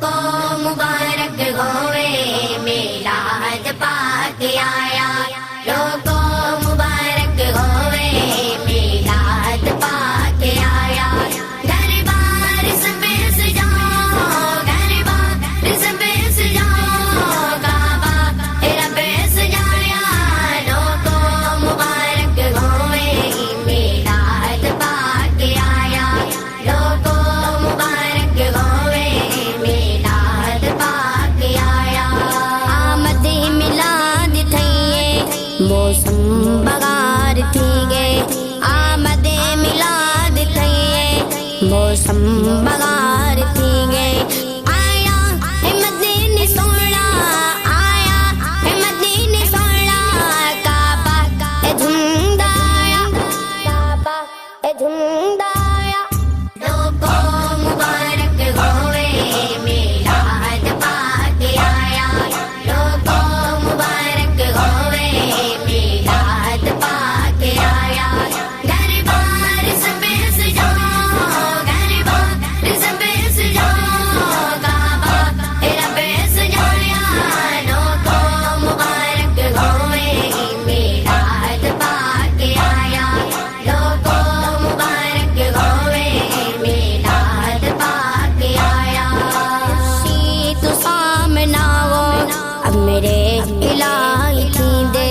کو مبارک ہوئے میلاد پاک آیا، لوگوں کو مبارک ہوئے میلاد پاک آیا۔ گھر بار سب سجاؤ، گھر بار سب سجاؤ، کعبہ رب سجایا، لوگوں کو مبارک ہوئے میلاد پاک آیا، لوگوں کو مبارک ہوئے میلاد پاک آیا۔ آمد میلاد تھئیے موسم بہار تھی گے، آمد میلاد تھئیے موسم بہار تھی گے۔ آیا ہے مدینہ سونا، آیا ہے مدینہ سونا، کعبہ اے دھندایا، کعبہ اے دھندایا، لوگوں کو مبارک ہوئے میلاد پاک آیا، لوگوں کو مبارک ہوئے میلاد پاک آیا۔ گھر بار سب سجاؤ، گھر بار سب سجاؤ، کعبہ رب سجایا، لوگوں کو مبارک ہوئے میلاد پاک آیا، لوگوں کو مبارک ہوئے میلاد پاک آیا۔ خوشی تو سامنا وہ اب میرے الہی کی دے،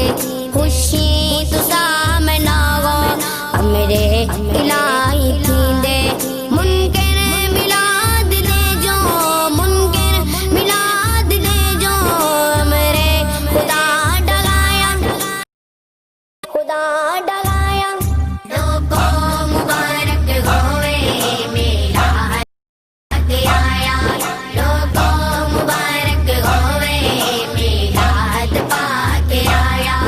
خوشی تو سامنا وہ اب میرے الہی کی دے۔ منکر میلاد دے جو، منکر میلاد دے جو، میرے خدا ڈلایا، خدا ڈلایا، لوگوں کو مبارک ہوئے میلاد پاک آیا، لوگوں کو مبارک ہوئے میلاد پاک آیا۔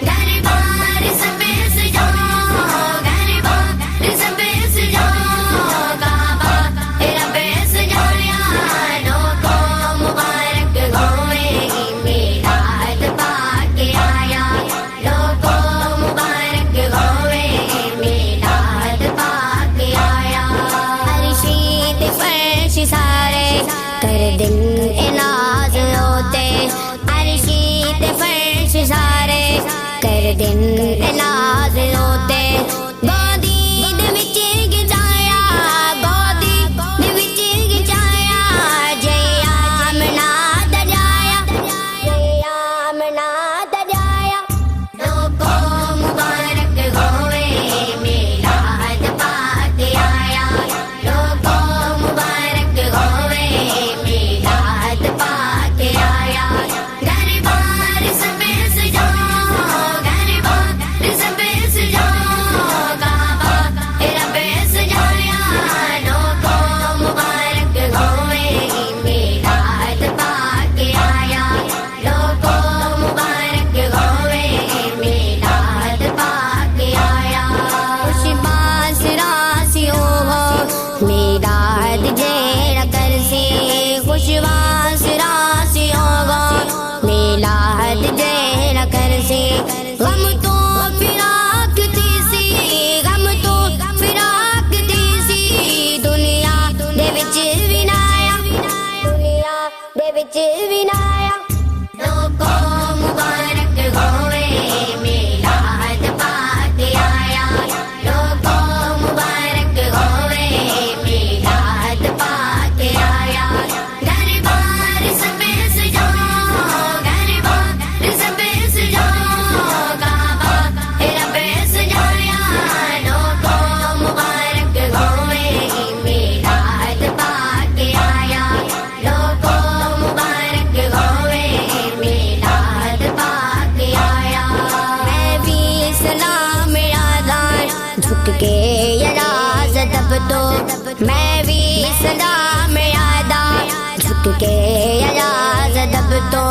گھر بار سب سجاؤ، گھر بار سب سجاؤ، کعبہ رب سجایا، لوگوں کو مبارک ہوئے میلاد پاک آیا، لوگوں کو مبارک ہوئے میلاد پاک آیا۔ عرشی تے فرش سارے کر دن ناز ہوتے، عرشی تے فرش سارے کر دن ناز ہوتے۔ گودی دے وچ گجایا، گودی دے وچ گجایا، جے آمنہ دجایا، جے آمنہ دجایا، لوگوں کو مبارک ہوئے میلاد پاک آیا، لوگوں کو مبارک ہوئے میلاد پاک آیا۔ گھر بار سب سجاؤ، گھر بار سب سجاؤ، کعبہ رب سجایا، لوگوں کو مبارک ہوئے میلاد پاک آیا، لوگوں کو مبارک ہوئے میلاد پاک آیا۔ خوش باس راسی ہو میلاد جیڑا کرسی، خوش باس راسی ہو میلاد جیڑا کرسی۔ غم تو فراق تیسی، غم تو فراق تیسی، دنیا دے وچ ونایا، دنیا دے وچ ونایا، لوگوں کو مبارک ہوئے میلاد پاک آیا، لوگوں کو مبارک ہوئے میلاد پاک آیا۔ گھر بار سب سجاؤ، گھر بار سب سجاؤ، کعبہ رب سجایا، لوگوں کو مبارک ہوئے میلاد پاک آیا، لوگوں کو مبارک ہوئے میلاد پاک آیا۔ میں بھی سلام آدان جھک کے اجازت اب تو، میں بھی سلام آدان جھک کے اجازت اب تو،